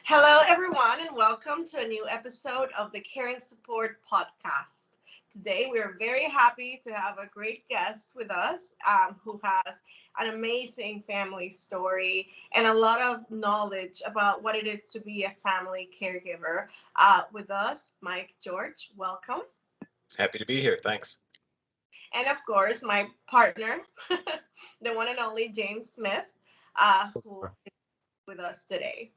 Hello, everyone, and welcome to a new episode of the Caring Support Podcast. Today, we're very happy to have a great guest with us who has an amazing family story and a lot of knowledge about what it is to be a family caregiver. With us, Mike George, welcome. Happy to be here. Thanks. And of course, my partner, the one and only James Smith, who is with us today.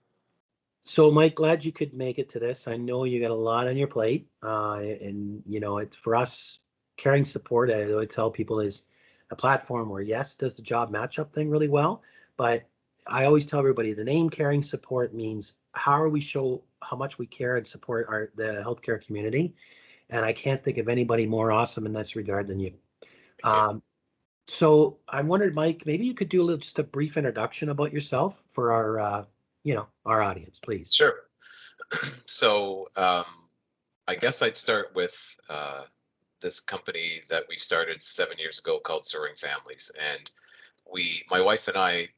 So, Mike, glad you could make it to this. I know you got a lot on your plate, and it's for us. Caring support, I would tell people, is a platform where yes, does the job matchup thing really well, but I always tell everybody the name caring support means how are we show how much we care and support the healthcare community, and I can't think of anybody more awesome in this regard than you. Thank you. So I wondered, Mike, maybe you could do just a brief introduction about yourself for our audience, please. Sure. So I guess I'd start with this company that we started 7 years ago called Soaring Families, and my wife and I,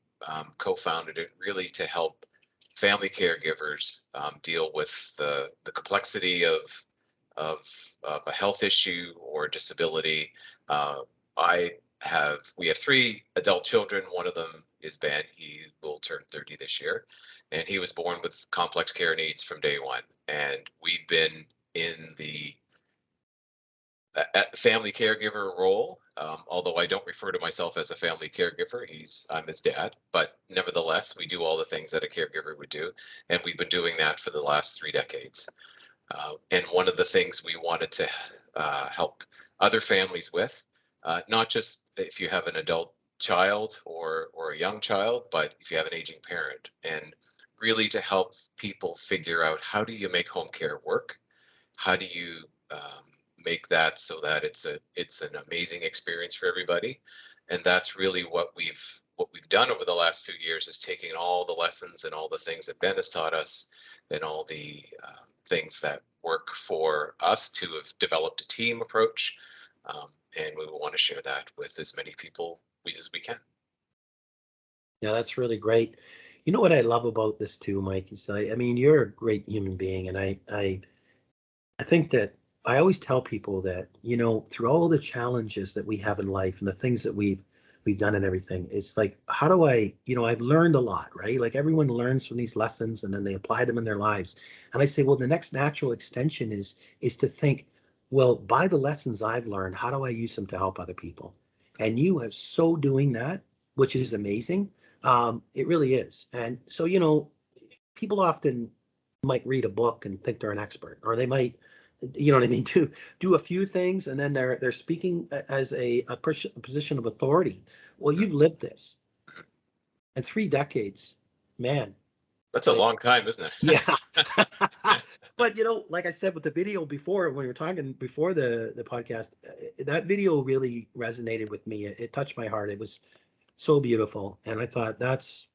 co-founded it really to help family caregivers deal with the complexity of a health issue or disability. Uh, we have three adult children. One of them is Ben. He will turn 30 this year, and he was born with complex care needs from day one. And we've been in the family caregiver role, although I don't refer to myself as a family caregiver. I'm his dad, but nevertheless, we do all the things that a caregiver would do, and we've been doing that for the last 3 decades. And one of the things we wanted to help other families with, not just if you have an adult child or a young child, but if you have an aging parent, and really to help people figure out how do you make home care work? How do you make that so that it's an amazing experience for everybody? And that's really what we've done over the last few years, is taking all the lessons and all the things that Ben has taught us and all the things that work for us to have developed a team approach. And we want to share that with as many people as we can. Yeah, that's really great. You know what I love about this too, Mike, is I mean, you're a great human being, and I think that I always tell people that, through all the challenges that we have in life and the things that we've done and everything, it's like, how do I've learned a lot, right? Like everyone learns from these lessons and then they apply them in their lives. And I say, well, the next natural extension is to think, well, by the lessons I've learned, how do I use them to help other people? And you have so doing that, which is amazing. It really is. And so, people often might read a book and think they're an expert, or they might, you know what I mean, do a few things, and then they're speaking as a position of authority. Well, you've lived this, and 3 decades, man. That's a long time, isn't it? Yeah. But like I said with the video before, when we were talking before the podcast, that video really resonated with me. It touched my heart. It was so beautiful, and I thought that's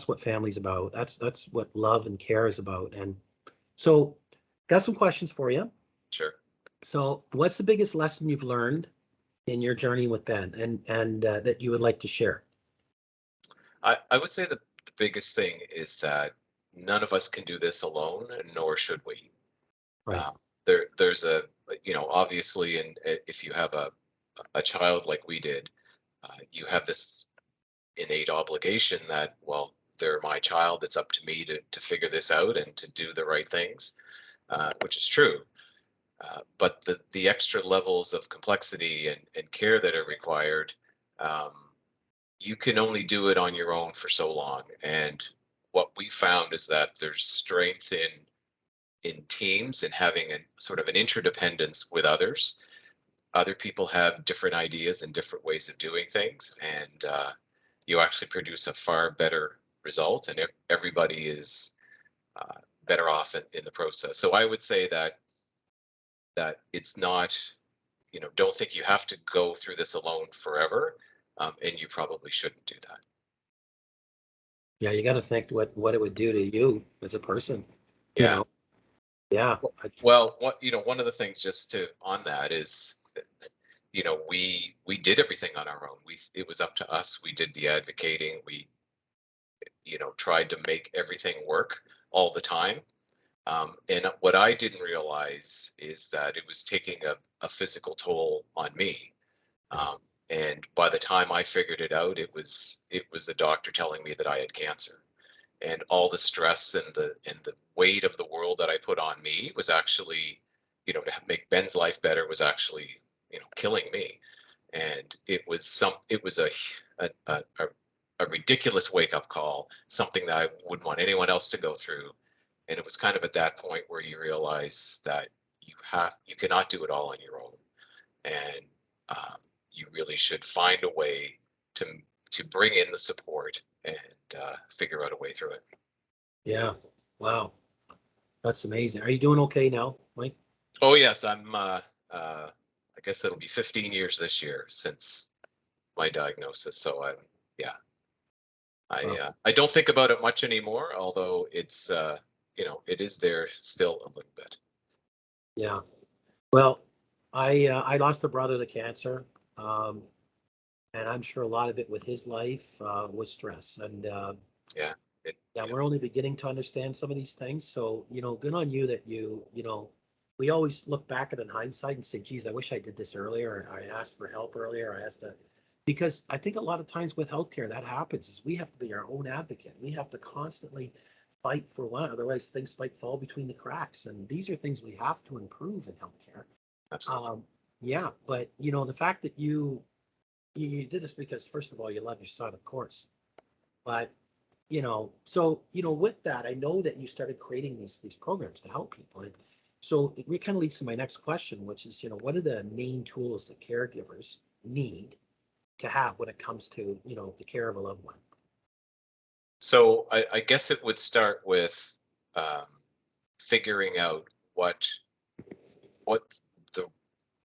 what family's about. That's what love and care is about. And so, got some questions for you. Sure. So, what's the biggest lesson you've learned in your journey with Ben, and that you would like to share? I would say the biggest thing is that none of us can do this alone, nor should we. Right. There's obviously, and if you have a child like we did, you have this innate obligation that, well, they're my child. It's up to me to figure this out and to do the right things, which is true. But the extra levels of complexity and care that are required, you can only do it on your own for so long. And what we found is that there's strength in teams and having a sort of an interdependence with others. Other people have different ideas and different ways of doing things, and you actually produce a far better result, and everybody is better off in the process. So I would say that it's not, don't think you have to go through this alone forever, and you probably shouldn't do that. Yeah, you got to think what it would do to you as a person. Yeah. Yeah. Well, one of the things just on that is, we did everything on our own. It was up to us. We did the advocating. We, tried to make everything work. all the time. And what I didn't realize is that it was taking a physical toll on me. Um, and by the time I figured it out, it was a doctor telling me that I had cancer, and all the stress and the weight of the world that I put on me was actually, to make Ben's life better was actually, killing me. And it was a ridiculous wake up call, something that I wouldn't want anyone else to go through. And it was kind of at that point where you realize that you cannot do it all on your own, and um, you really should find a way to to bring in the support and figure out a way through it. Yeah. Wow. That's amazing. Are you doing okay now, Mike? Oh yes, I guess it'll be 15 years this year since my diagnosis. So yeah, Wow. I don't think about it much anymore, although it is there still a little bit. Yeah. Well, I lost a brother to cancer, um, and I'm sure a lot of it with his life was stress. And Yeah, yeah, yeah, we're only beginning to understand some of these things. So, good on you that we always look back at it in hindsight and say, geez, I wish I did this earlier. Or I asked for help earlier. I asked to, because I think a lot of times with healthcare, that happens is we have to be our own advocate. We have to constantly fight for one, otherwise things might fall between the cracks. And these are things we have to improve in healthcare. absolutely. Um, yeah, but the fact that you did this because first of all, you love your son, of course. But so with that, I know that you started creating these programs to help people. And so it kind of leads to my next question, which is, what are the main tools that caregivers need to have when it comes to, the care of a loved one? So I guess it would start with um, figuring out what the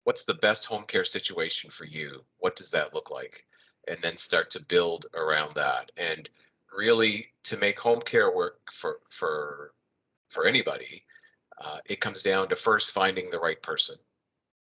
what's the best home care situation for you? What does that look like? And then start to build around that. And really, to make home care work for anybody, it comes down to first finding the right person.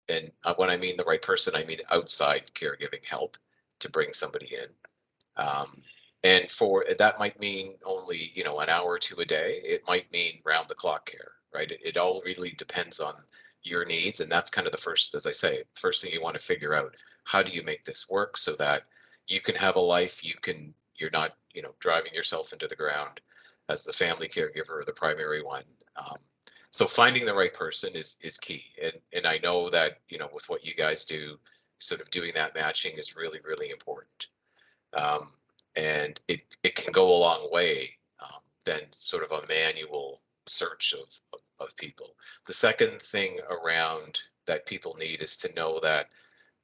And when I mean the right person, I mean outside caregiving help to bring somebody in. Um, and for that might mean only, an hour or two a day. It might mean round the clock care, right? It all really depends on your needs. And that's kind of the first, as I say, first thing you want to figure out, how do you make this work so that you can have a life, you're not, driving yourself into the ground as the family caregiver or the primary one. Um, so finding the right person is key. And I know that, with what you guys do, sort of doing that matching is really, really important. um, and it can go a long way than sort of a manual search of people. The second thing around that people need is to know that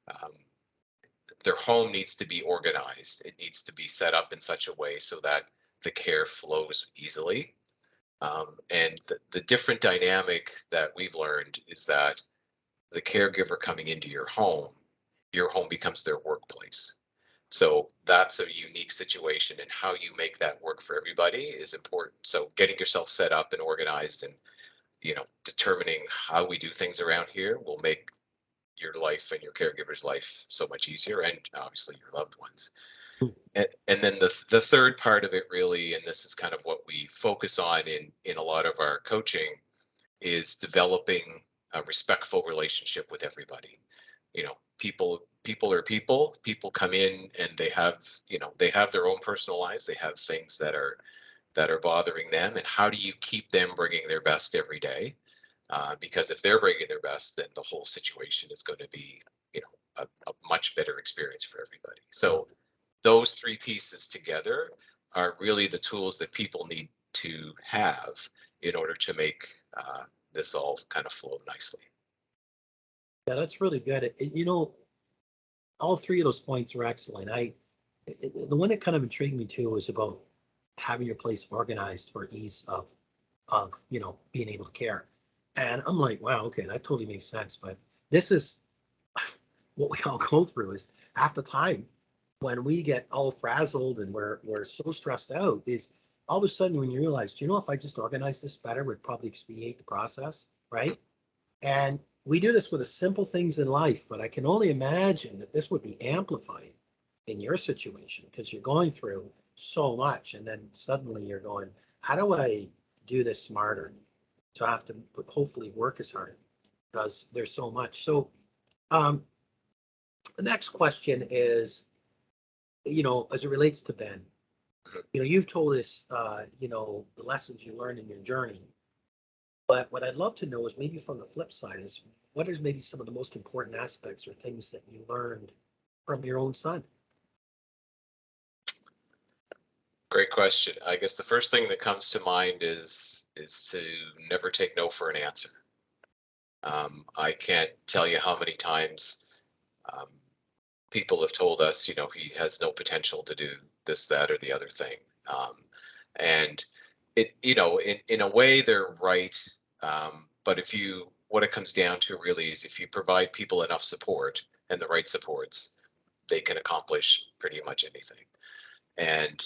um, their home needs to be organized. It needs to be set up in such a way so that the care flows easily. And the different dynamic that we've learned is that the caregiver coming into your home becomes their workplace. So that's a unique situation, and how you make that work for everybody is important. So getting yourself set up and organized and, determining how we do things around here will make your life and your caregiver's life so much easier, and obviously your loved ones. And then the third part of it really, and this is kind of what we focus on in a lot of our coaching, is developing a respectful relationship with everybody. People are people. People come in and they have their own personal lives. They have things that are bothering them, and how do you keep them bringing their best every day? Because if they're bringing their best, then the whole situation is going to be, a much better experience for everybody. So those three pieces together are really the tools that people need to have in order to make this all kind of flow nicely. Yeah, that's really good. All three of those points are excellent. The one that kind of intrigued me too was about having your place organized for ease of being able to care. And I'm like, wow, okay, that totally makes sense. But this is what we all go through is half the time when we get all frazzled and we're so stressed out is all of a sudden when you realize, if I just organize this better, would probably expedite the process, right? And we do this with the simple things in life, but I can only imagine that this would be amplified in your situation because you're going through so much. And then suddenly you're going, how do I do this smarter, to have to hopefully work as hard, because there's so much. So um, the next question is, as it relates to Ben, you've told us, the lessons you learned in your journey. But what I'd love to know is maybe from the flip side is, what is maybe some of the most important aspects or things that you learned from your own son? Great question. I guess the first thing that comes to mind is to never take no for an answer. I can't tell you how many times um, people have told us, he has no potential to do this, that, or the other thing. And in a way, they're right. But what it comes down to really is, if you provide people enough support and the right supports, they can accomplish pretty much anything. And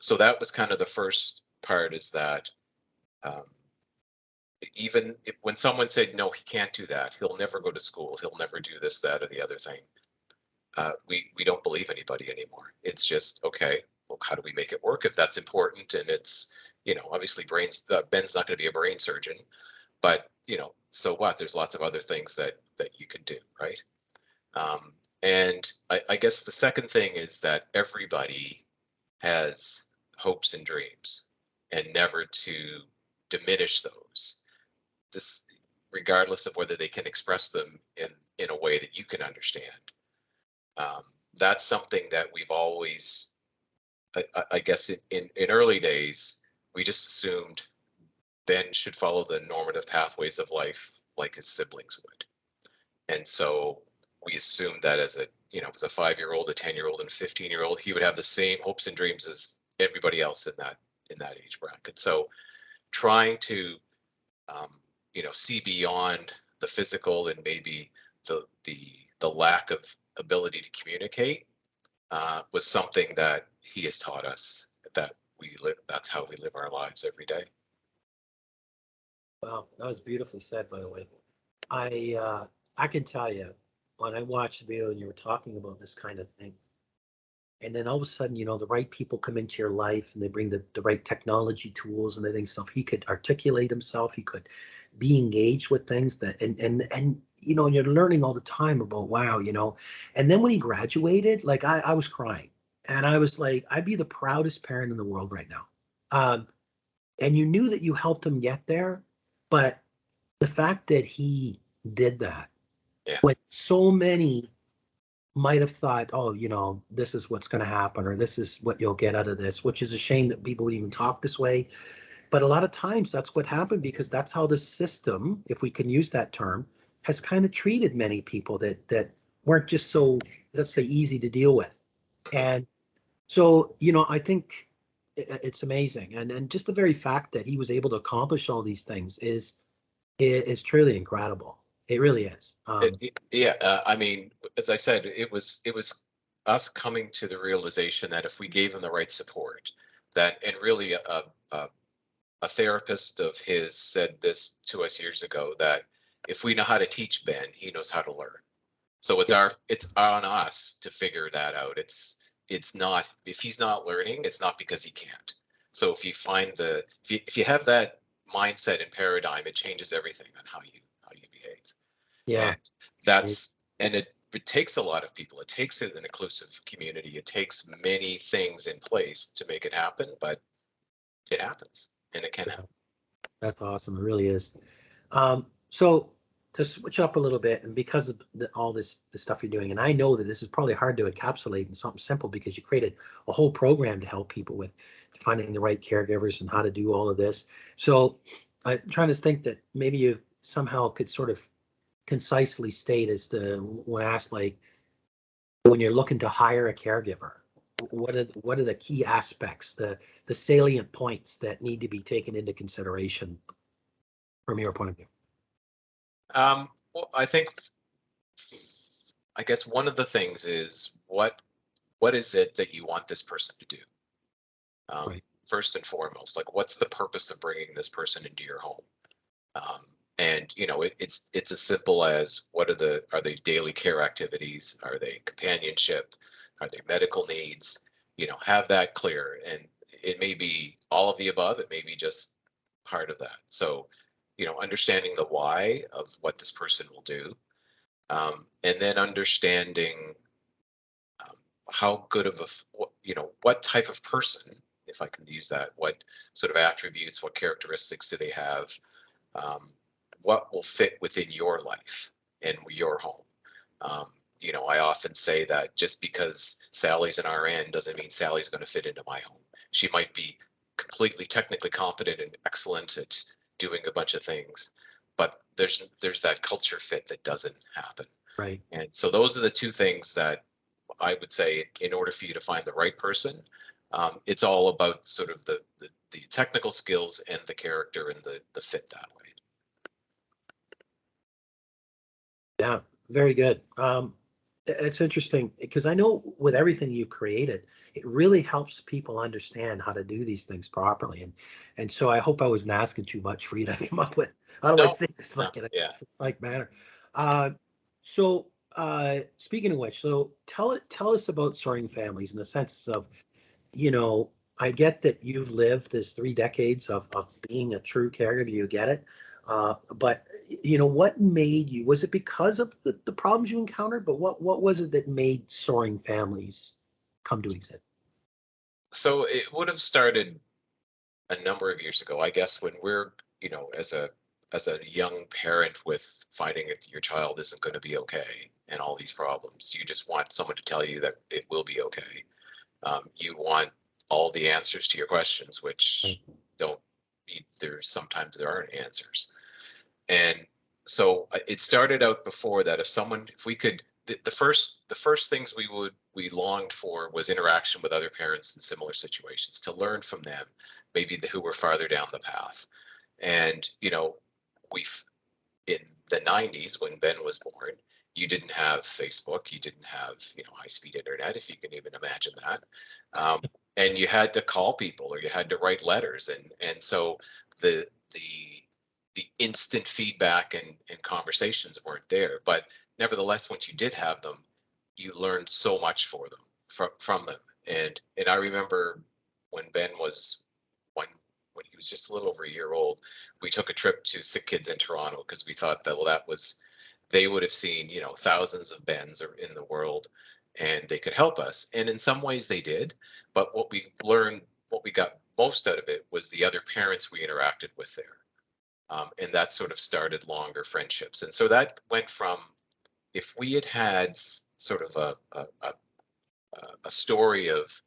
so that was kind of the first part, is that um, even when someone said, no, he can't do that, he'll never go to school, he'll never do this, that, or the other thing, we don't believe anybody anymore. It's just, okay, well, how do we make it work if that's important? And it's, obviously Ben's not going to be a brain surgeon, but so what? There's lots of other things that you could do, right? And I guess the second thing is that everybody has hopes and dreams, and never to diminish those, this, regardless of whether they can express them in a way that you can understand. Um, that's something that we've always, I guess, in early days, we just assumed Ben should follow the normative pathways of life like his siblings would. And so we assumed that as a 5-year-old, a 10-year-old, and a 15-year-old, he would have the same hopes and dreams as everybody else in that age bracket. So trying to see beyond the physical, and maybe the lack of ability to communicate, was something that he has taught us, that we live. That's how we live our lives every day. Wow, that was beautifully said, by the way. I can tell you, when I watched the video and you were talking about this kind of thing, and then all of a sudden, the right people come into your life and they bring the right technology tools and they think stuff. He could articulate himself. He could be engaged with things that, and you're learning all the time about, wow, and then when he graduated, like I was crying, and I was like, I'd be the proudest parent in the world right now. Um, and you knew that you helped him get there, but the fact that he did that, Yeah. when so many might have thought, oh, this is what's going to happen, or this is what you'll get out of this, which is a shame that people would even talk this way. But a lot of times that's what happened, because that's how the system, if we can use that term, has kind of treated many people that weren't just so, let's say, easy to deal with. And so, I think it's amazing. And just the very fact that he was able to accomplish all these things is truly incredible. It really is. Yeah. I mean, as I said, it was us coming to the realization that if we gave him the right support, and really a, a therapist of his said this to us years ago, that if we know how to teach Ben, he knows how to learn. So Yeah, it's on us to figure that out. It's not, if he's not learning, it's not because he can't. So if you have that mindset and paradigm, it changes everything on how you behave. yeah, And it takes a lot of people. It takes an inclusive community. It takes many things in place to make it happen, but it happens, and it can yeah. happen. That's awesome. It really is. So to switch up a little bit, and because of all the stuff you're doing, and I know that this is probably hard to encapsulate in something simple, because you created a whole program to help people with finding the right caregivers and how to do all of this. So I'm trying to think that maybe you somehow could sort of concisely state, as to when asked, like, when you're looking to hire a caregiver, what are the key aspects, the salient points that need to be taken into consideration from your point of view? Well, I guess one of the things is, what is it that you want this person to do? Right. First and foremost, like, what's the purpose of bringing this person into your home? Um, and it's as simple as, are they daily care activities? Are they companionship? Are they medical needs? Have that clear. And it may be all of the above. It may be just part of that. So, understanding the why of what this person will do, and then understanding um, how good of a, what type of person, if I can use that, what sort of attributes, what characteristics do they have, um, what will fit within your life and your home. Um, I often say that just because Sally's an RN doesn't mean Sally's going to fit into my home. She might be completely technically competent and excellent at doing a bunch of things, but there's that culture fit that doesn't happen. Right. And so those are the two things that I would say in order for you to find the right person, it's all about sort of the technical skills and the character and the fit that way. Yeah, very good. It's interesting because I know with everything you've created, it really helps people understand how to do these things properly. And so I hope I wasn't asking too much for you to come up with. How do I No, say this no, like in a yeah. like manner? Uh, so speaking of which, so tell us about Soaring Families in the sense of, you know, I get that you've lived this 3 decades of being a true caregiver. You get it. But what made you, was it because of the problems you encountered? But what was it that made Soaring Families come to exist? So it would have started a number of years ago, I guess, when we're, as a young parent with finding that your child isn't going to be okay and all these problems, you just want someone to tell you that it will be okay. You want all the answers to your questions, which don't. There's sometimes there aren't answers, and so it started out before that. If we could, the first things we longed for was interaction with other parents in similar situations to learn from them, maybe who were farther down the path. And we in the 90s when Ben was born, you didn't have Facebook, you didn't have high-speed internet, if you can even imagine that, and you had to call people or you had to write letters, and so the the instant feedback and conversations weren't there. But nevertheless, once you did have them, you learned so much from them. And I remember when Ben was when when he was just a little over a year old, we took a trip to Sick Kids in Toronto because we thought that, well, that was, they would have seen thousands of Bens or in the world, and they could help us. And in some ways they did, but what we got most out of it was the other parents we interacted with there, and that sort of started longer friendships. And so that went from, if we had had sort of a story of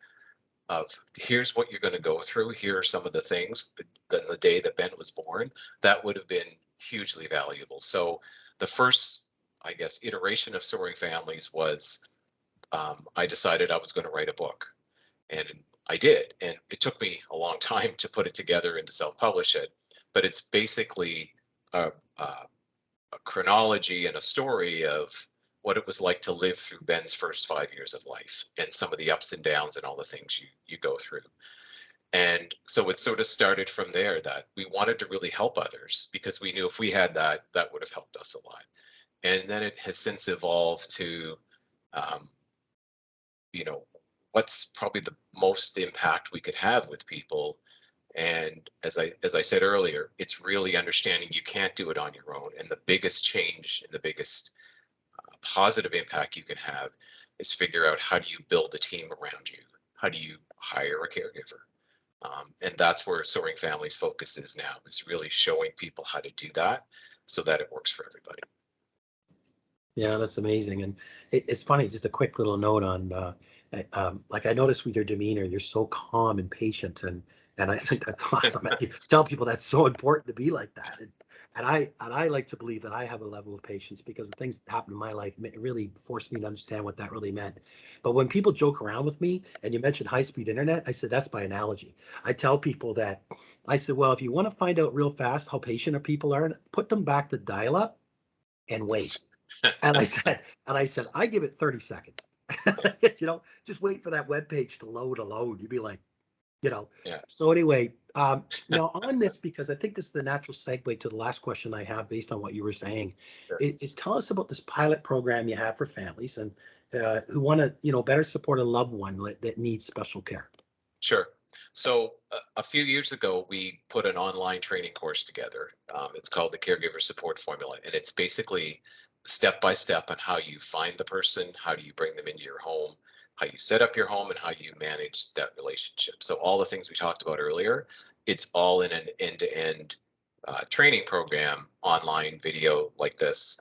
here's what you're going to go through, here are some of the things, than the day that Ben was born, that would have been hugely valuable. So the first, I guess, iteration of Soaring Families was, I decided I was going to write a book, and I did. And it took me a long time to put it together and to self-publish it, but it's basically a, a chronology and a story of what it was like to live through Ben's first 5 years of life and some of the ups and downs and all the things you go through. And so it sort of started from there, that we wanted to really help others because we knew if we had that, that would have helped us a lot. And then it has since evolved to, um, you know, what's probably the most impact we could have with people. And as I said earlier, it's really understanding you can't do it on your own. And the biggest change and the biggest positive impact you can have is figure out, how do you build a team around you? How do you hire a caregiver? And that's where Soaring Families focus is now, is really showing people how to do that so that it works for everybody. Yeah, that's amazing. And it's funny, just a quick little note on, like I noticed with your demeanor, you're so calm and patient, and I think that's awesome. I tell people that's so important to be like that. And I like to believe that I have a level of patience because the things that happened in my life really forced me to understand what that really meant. But when people joke around with me, and you mentioned high-speed internet, I said that's by analogy. I tell people that, I said, well, if you want to find out real fast how patient our people are, put them back to dial-up and wait. And I said, I give it 30 seconds. Just wait for that web page to load. You'd be like, you know. Yeah, So anyway, now on this, because I think this is the natural segue to the last question I have based on what you were saying, sure. is tell us about this pilot program you have for families and who want to, better support a loved one that needs special care. Sure. So a few years ago, we put an online training course together. It's called the Caregiver Support Formula, and it's basically step by step on how you find the person, how do you bring them into your home, how you set up your home, and how you manage that relationship. So all the things we talked about earlier, it's all in an end-to-end training program, online video like this,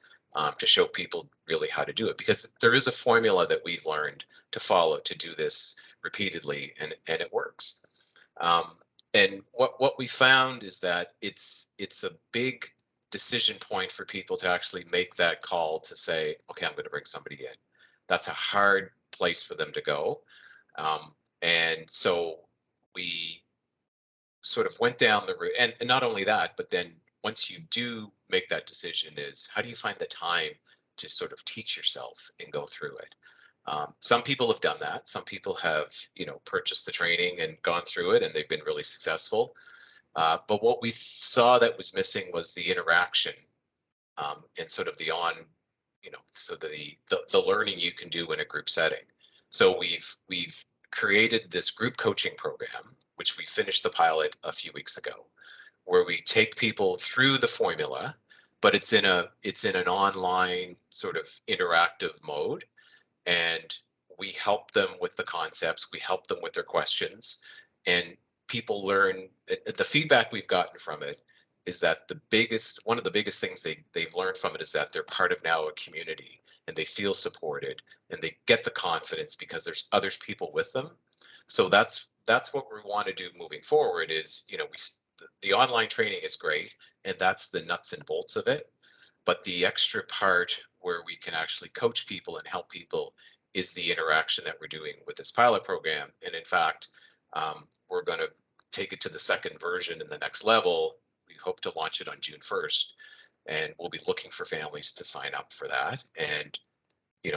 to show people really how to do it. Because there is a formula that we've learned to follow to do this repeatedly, and it works. Um, and what we found is that it's a big decision point for people to actually make that call to say, okay, I'm going to bring somebody in. That's a hard place for them to go. And so we sort of went down the route, and not only that, but then once you do make that decision, is how do you find the time to sort of teach yourself and go through it? Some people have done that. Some people have, purchased the training and gone through it, and they've been really successful. But what we saw that was missing was the interaction, and sort of the so the learning you can do in a group setting. So we've created this group coaching program, which we finished the pilot a few weeks ago, where we take people through the formula, but it's in an online sort of interactive mode, and we help them with the concepts, we help them with their questions, and people learn. The feedback we've gotten from it is that one of the biggest things they've learned from it is that they're part of now a community, and they feel supported, and they get the confidence because there's others people with them. So that's what we want to do moving forward. Is the online training is great, and that's the nuts and bolts of it, but the extra part where we can actually coach people and help people is the interaction that we're doing with this pilot program. And in fact, we're going to take it to the second version in the next level. We hope to launch it on June 1st, and we'll be looking for families to sign up for that, and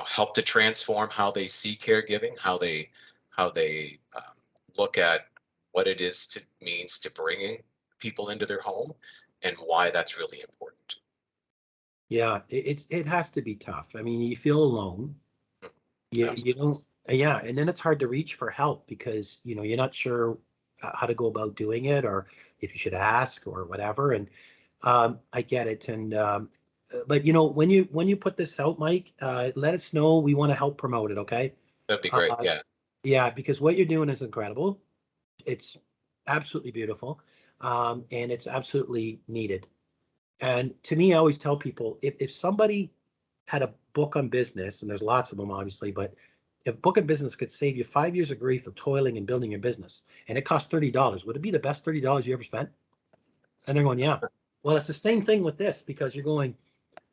help to transform how they see caregiving, how they look at what it is to means to bringing people into their home, and why that's really important. Yeah, it has to be tough. I mean, you feel alone. Mm, You absolutely. don't, yeah, and then it's hard to reach for help because you're not sure how to go about doing it, or if you should ask or whatever. And I get it. And but when you put this out, Mike, let us know. We want to help promote it. Okay. That'd be great. Uh, Yeah, yeah, because what you're doing is incredible. It's absolutely beautiful, and it's absolutely needed. And to me, I always tell people, if somebody had a book on business, and there's lots of them obviously, but if book on business could save you 5 years of grief of toiling and building your business, and it costs $30, would it be the best $30 you ever spent? And they're going, yeah. Well, it's the same thing with this, because you're going,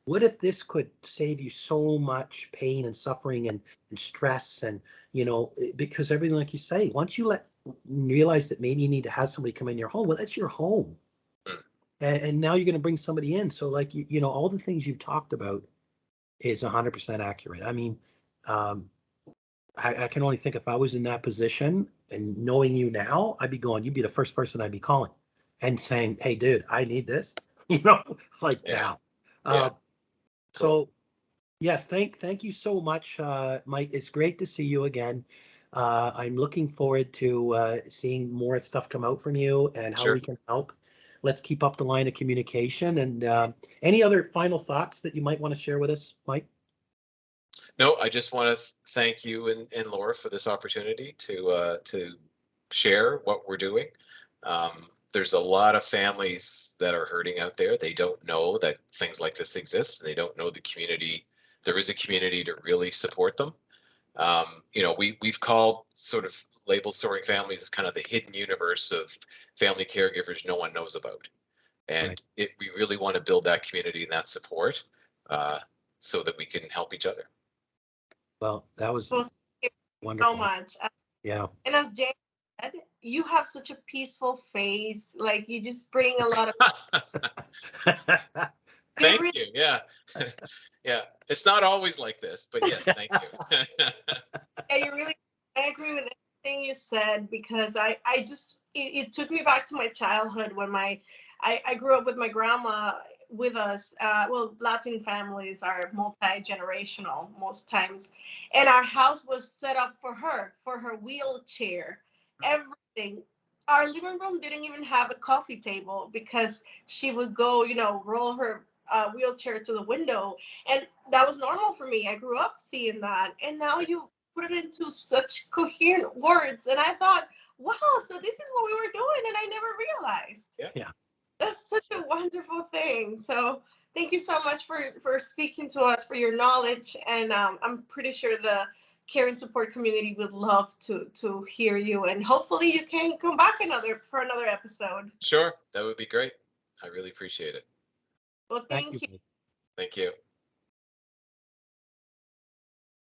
what if this could save you so much pain and suffering and stress, and because everything, like you say, once you realize that maybe you need to have somebody come in your home, well, that's your home. mm, And now you're going to bring somebody in. So like, all the things you've talked about is 100% accurate. I mean, um, I can only think, if I was in that position and knowing you now, I'd be going, you'd be the first person I'd be calling and saying, hey, dude, I need this, like yeah, now. yeah, Uh, cool. so yes, thank you so much, Mike. It's great to see you again. I'm looking forward to seeing more stuff come out from you and how we Sure. can help. Let's keep up the line of communication. And any other final thoughts that you might want to share with us, Mike? No, I just want to thank you and Laura for this opportunity to share what we're doing. There's a lot of families that are hurting out there. They don't know that things like this exist. They don't know the community. There is a community to really support them. We've called sort of labeled Soaring Families as kind of the hidden universe of family caregivers no one knows about. Right. And we really want to build that community and that support, uh, so that we can help each other. Well, that was Well, thank you so wonderful. much. Yeah. And as Jay said, you have such a peaceful face. Like you just bring a lot of. You Thank really, you. Yeah. Yeah. It's not always like this, but yes, thank you. yeah, you really. I agree with everything you said because I just it took me back to my childhood when I grew up with my grandma with us. Well, Latin families are multi-generational most times, and our house was set up for her wheelchair, everything. our living room didn't even have a coffee table because she would go, roll her wheelchair to the window. And that was normal for me. I grew up seeing that. And now you put it into such coherent words. And I thought, wow, so this is what we were doing. And I never realized. Yeah. Yeah. That's such a wonderful thing. So thank you so much for speaking to us, for your knowledge. And I'm pretty sure the care and support community would love to hear you. And hopefully you can come back for another episode. Sure, that would be great. I really appreciate it. Well, Thank thank you, you. Mike. Thank you.